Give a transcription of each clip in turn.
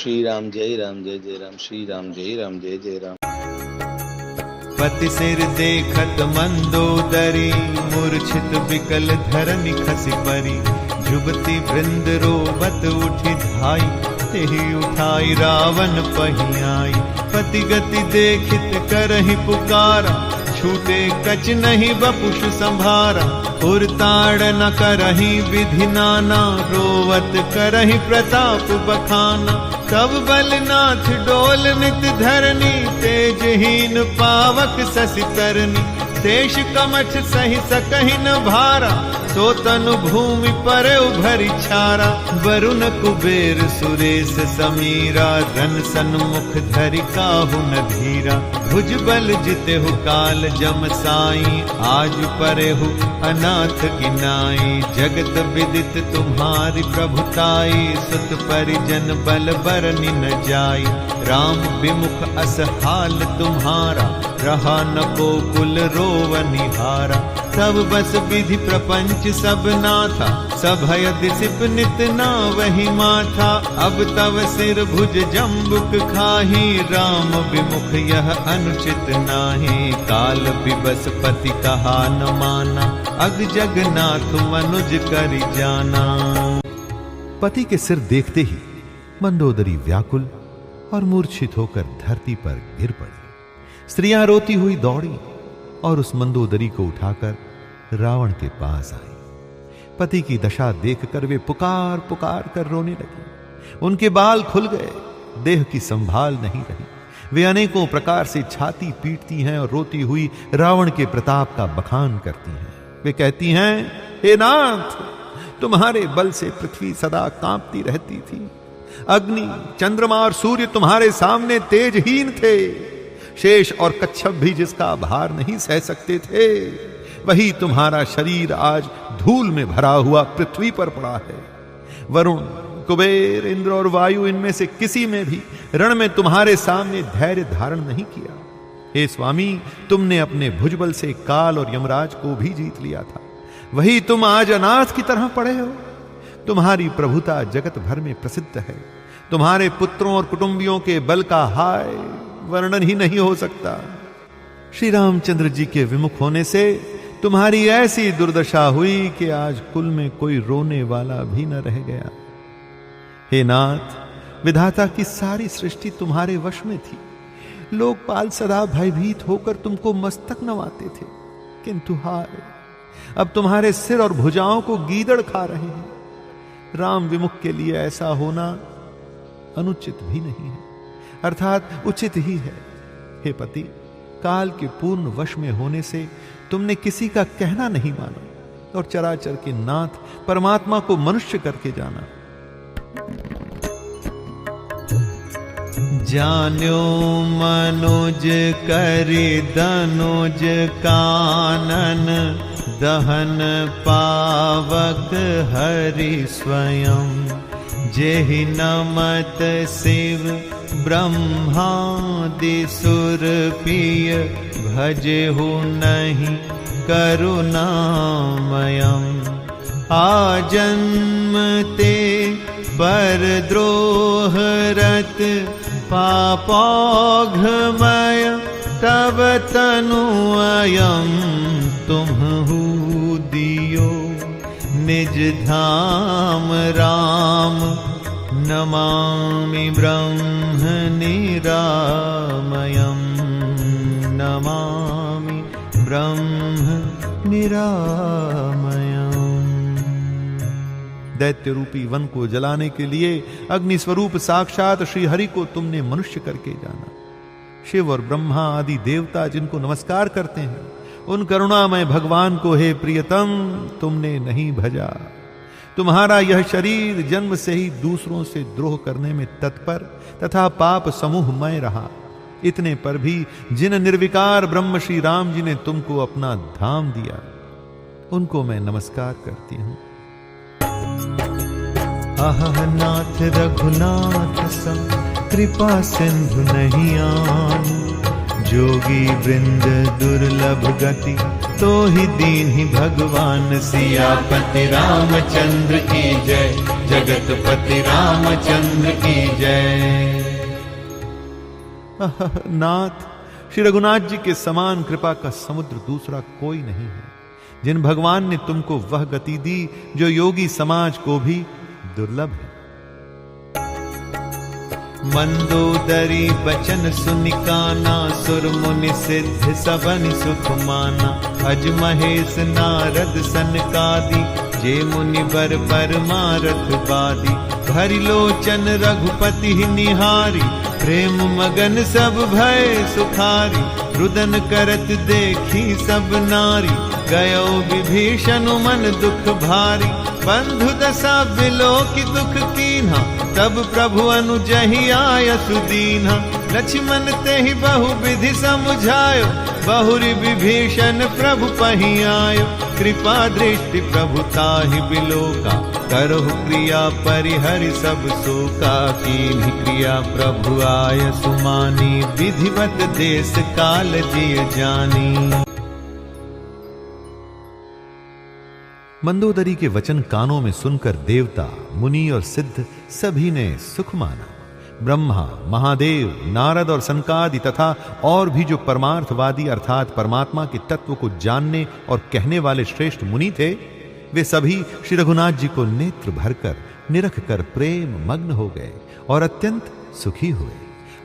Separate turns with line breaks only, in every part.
श्री राम जय राम श्री राम जय जय राम।
पति सिर देखत मंदोदरी, मूर्छित विकल धरनी खसी परी। जुबती वृंद रोवत उठी धाई, तेहि उठाई रावण पहियाई। पति गति देखित करहि पुकारा, छूटे कछ नहीं बपुष संभारा। उरताड़ न करहि विधि नाना, रोवत करहि प्रताप बखाना। तब बलनाथ डोल नित धरनी, तेजहीन पावक शशि तरनी। देश कमठ सहि सकहि न भारा, सो तनु भूमि पर उभरि छारा। वरुण कुबेर सुरेश समीरा, रन सन्मुख धरि काहु न धीरा। भुजबल जितेहु काल जम साई, आज परेहु अनाथ किनाई। जगत विदित तुम्हारी प्रभुताई, सुत परिजन बल बरनि न जाई। राम विमुख असहाल तुम्हारा, रहा न को कुल रोवनिहारा। तब बस विधि प्रपंच सब नाथा, सभय दिसिप नित नावहि माथा। अब तव सिर भुज जम्बुक खाही, राम विमुख यह अनुचित नाहि। काल विबस पति कहा न माना, अग जगन्नाथ मनुज करि जाना।
पति के सिर देखते ही मंदोदरी व्याकुल और मूर्छित होकर धरती पर गिर पड़ी। स्त्रियां रोती हुई दौड़ी और उस मंदोदरी को उठाकर रावण के पास आई। पति की दशा देखकर वे पुकार पुकार कर रोने लगी। उनके बाल खुल गए, देह की संभाल नहीं रही। वे अनेकों प्रकार से छाती पीटती हैं और रोती हुई रावण के प्रताप का बखान करती हैं। वे कहती हैं, हे नाथ, तुम्हारे बल से पृथ्वी सदा कांपती रहती थी। अग्नि, चंद्रमा और सूर्य तुम्हारे सामने तेजहीन थे। शेष और कच्छप भी जिसका भार नहीं सह सकते थे, वही तुम्हारा शरीर आज धूल में भरा हुआ पृथ्वी पर पड़ा है। वरुण, कुबेर, इंद्र और वायु, इनमें से किसी में भी रण में तुम्हारे सामने धैर्य धारण नहीं किया। हे स्वामी, तुमने अपने भुजबल से काल और यमराज को भी जीत लिया था, वही तुम आज अनाथ की तरह पड़े हो। तुम्हारी प्रभुता जगत भर में प्रसिद्ध है। तुम्हारे पुत्रों और कुटुंबियों के बल का हाय वर्णन ही नहीं हो सकता। श्री रामचंद्र जी के विमुख होने से तुम्हारी ऐसी दुर्दशा हुई कि आज कुल में कोई रोने वाला भी न रह गया। हे नाथ, विधाता की सारी सृष्टि तुम्हारे वश में थी। लोकपाल सदा भयभीत होकर तुमको मस्तक नवाते थे, किंतु हाय, अब तुम्हारे सिर और भुजाओं को गीदड़ खा रहे हैं। राम विमुख के लिए ऐसा होना अनुचित भी नहीं है, अर्थात उचित ही है। हे पति, काल के पूर्ण वश में होने से तुमने किसी का कहना नहीं माना और चराचर के नाथ परमात्मा को मनुष्य करके जाना।
जान्यो मनुज करि दनुज कानन, दहन पावक हरि स्वयं। जेहि नमत शिव ब्रह्मादि सुर पिय, भजेहु नहीं करुणामयम्। आजन्मते पर द्रोह रत, पापौघमय तब तनु अयम्। तुम्हु दियो निज धाम राम, नमामि ब्रह्म निरामयम्। नमामि ब्रह्म निरामयम्।
दैत्य रूपी वन को जलाने के लिए अग्नि स्वरूप साक्षात श्री हरि को तुमने मनुष्य करके जाना। शिव और ब्रह्मा आदि देवता जिनको नमस्कार करते हैं, उन करुणामय भगवान को हे प्रियतम तुमने नहीं भजा। तुम्हारा यह शरीर जन्म से ही दूसरों से द्रोह करने में तत्पर तथा पाप समूहमय रहा। इतने पर भी जिन निर्विकार ब्रह्म श्री राम जी ने तुमको अपना धाम दिया, उनको मैं नमस्कार करती हूं।
आह नाथ रघुनाथ सम, कृपा सिंधु नहीं आन। जोगी वृंद दुर्लभ गति, तो ही दीन ही भगवान। सियापति रामचंद्र की जय, जगतपति रामचंद्र की जय।
नाथ, श्री रघुनाथ जी के समान कृपा का समुद्र दूसरा कोई नहीं है, जिन भगवान ने तुमको वह गति दी जो योगी समाज को भी दुर्लभ है।
मंदोदरी बचन सुनिकाना, सुर मुनि सिद्ध सबन सुख माना। अज महेश नारद सनकादि, जे मुनि बर परमारथ बादी। भरि लोचन रघुपति निहारी, प्रेम मगन सब भय सुखारी। रुदन करत देखी सब नारी, गयो विभीषण मन दुख भारी। बंधु दशा बिलो की दुख कीन्हा, तब प्रभु अनुजहि आयसु दीन्हा। लक्ष्मण तेहि बहु विधि समुझायो, बहुरि विभीषण प्रभु पहि आयो। कृपा दृष्टि प्रभु ताहि बिलोका, करहु क्रिया परिहरि सब शोका। कीन्ही क्रिया प्रभु आयसु मानी, विधिवत देश काल जिय जानी।
मंदोदरी के वचन कानों में सुनकर देवता, मुनि और सिद्ध सभी ने सुख माना। ब्रह्मा, महादेव, नारद और सनकादि तथा और भी जो परमार्थवादी अर्थात परमात्मा के तत्व को जानने और कहने वाले श्रेष्ठ मुनि थे, वे सभी श्री रघुनाथ जी को नेत्र भरकर निरख कर प्रेम मग्न हो गए और अत्यंत सुखी हुए।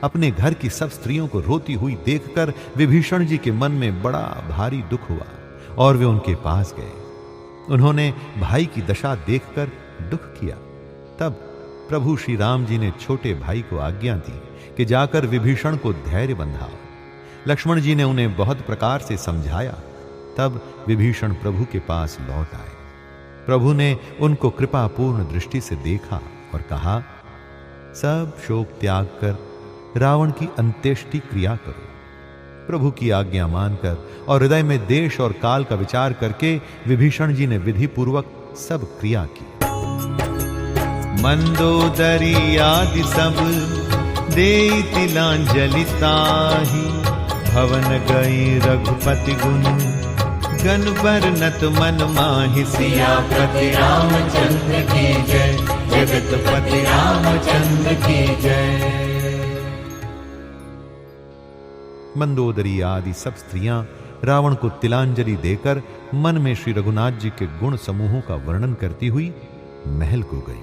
अपने घर की सब स्त्रियों को रोती हुई देखकर विभीषण जी के मन में बड़ा भारी दुख हुआ और वे उनके पास गए। उन्होंने भाई की दशा देखकर दुख किया। तब प्रभु श्री राम जी ने छोटे भाई को आज्ञा दी कि जाकर विभीषण को धैर्य बंधाओ। लक्ष्मण जी ने उन्हें बहुत प्रकार से समझाया। तब विभीषण प्रभु के पास लौट आए। प्रभु ने उनको कृपापूर्ण दृष्टि से देखा और कहा, सब शोक त्याग कर रावण की अंत्येष्टि क्रिया करो। प्रभु की आज्ञा मानकर और हृदय में देश और काल का विचार करके विभीषण जी ने विधि पूर्वक सब क्रिया की।
मंदोदरी आदि सब देई तिलांजलि ताहि, भवन गई रघुपति गुण, गन बरनत मन माहि। सियापति रामचंद्र की जय, जगतपति रामचंद्र की जय।
मंदोदरी आदि सब स्त्रियां रावण को तिलांजलि देकर मन में श्री रघुनाथ जी के गुण समूहों का वर्णन करती हुई महल को गई।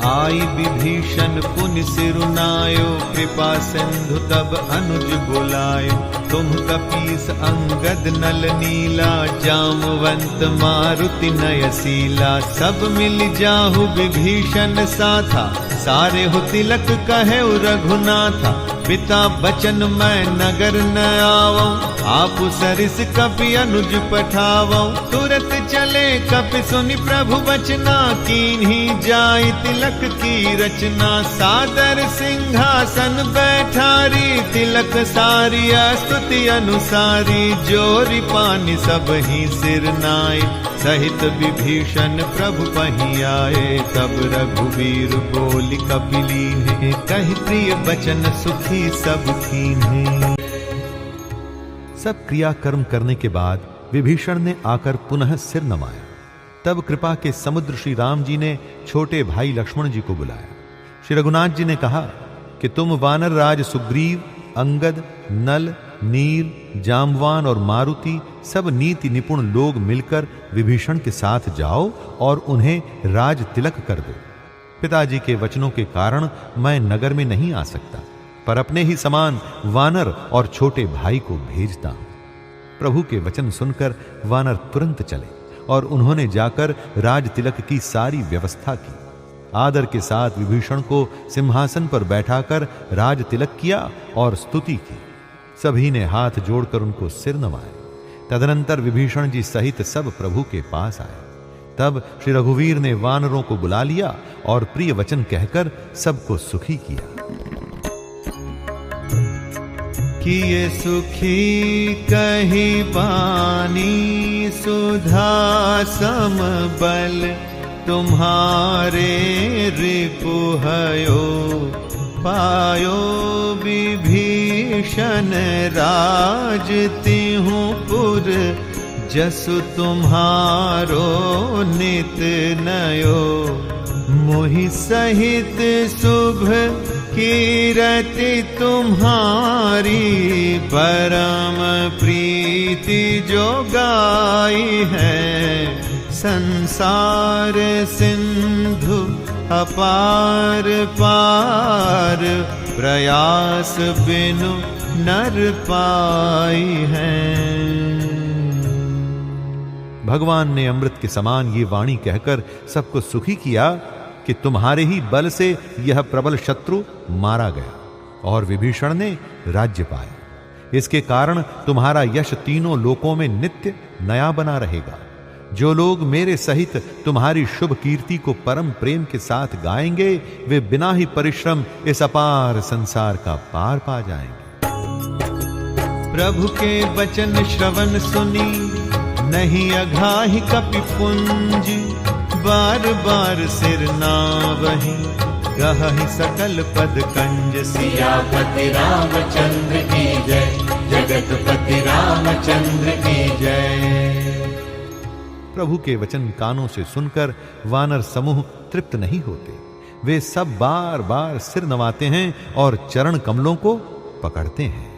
आई विभीषण पुनि सिरुनायो, कृपा सिंधु तब अनुज बुलायो। तुम कपीस अंगद नल नीला, जामवंत मारुति नयसीला। सब मिल जाहु विभीषण साथा, सारे हो तिलक कहे रघुनाथा। पिता बचन मैं नगर न आवऊं, आप सरिस कपि अनुज पठावऊं। तुरत चले कपि सुनि प्रभु बचना, कीन्ही जाय तिलक की रचना। सादर सिंहासन बैठारी, तिलक सारी स्तुति अनुसारी। जोरि पानी सब ही सिर नाई, सहित विभीषण प्रभु पहि आए। तब रघुवीर बोली कपिलीन्हे, कहि प्रिय बचन सुखी सब कीन्हे।
सब क्रिया कर्म करने के बाद विभीषण ने आकर पुनः सिर नमाया। तब कृपा के समुद्र श्री राम जी ने छोटे भाई लक्ष्मण जी को बुलाया। श्री रघुनाथ जी ने कहा कि तुम वानर राज सुग्रीव, अंगद, नल, नील, जामवान और मारुति सब नीति निपुण लोग मिलकर विभीषण के साथ जाओ और उन्हें राज तिलक कर दो। पिताजी के वचनों के कारण मैं नगर में नहीं आ सकता, पर अपने ही समान वानर और छोटे भाई को भेजता हूं। प्रभु के वचन सुनकर वानर तुरंत चले और उन्होंने जाकर राज तिलक की सारी व्यवस्था की। आदर के साथ विभीषण को सिंहासन पर बैठाकर राज तिलक किया और स्तुति की। सभी ने हाथ जोड़कर उनको सिर नवाए। तदनंतर विभीषण जी सहित सब प्रभु के पास आए। तब श्री रघुवीर ने वानरों को बुला लिया और प्रिय वचन कहकर सबको सुखी किया।
किए सुखी कही बानी, सुधा सम बल तुम्हारे रिपु भयो। पायो विभीषण राज तिहु पुर, जसु तुम्हारो नित नयो, मोहि सहित शुभ कीरति तुम्हारी, परम प्रीति जो गाई है, संसार सिंधु अपार पार, प्रयास बिनु नर पाई है।
भगवान ने अमृत के समान ये वाणी कहकर सबको सुखी किया कि तुम्हारे ही बल से यह प्रबल शत्रु मारा गया और विभीषण ने राज्य पाया। इसके कारण तुम्हारा यश तीनों लोकों में नित्य नया बना रहेगा। जो लोग मेरे सहित तुम्हारी शुभ कीर्ति को परम प्रेम के साथ गाएंगे, वे बिना ही परिश्रम इस अपार संसार का पार पा जाएंगे।
प्रभु के वचन श्रवण सुनी, नहीं अघाहि कपिपुंज, बार बार सिर नावहि, गहहि सकल पद कंज।
सियापति रामचंद्र की जय, जगतपति रामचंद्र की जय।
प्रभु के वचन कानों से सुनकर वानर समूह तृप्त नहीं होते। वे सब बार बार सिर नवाते हैं और चरण कमलों को पकड़ते हैं।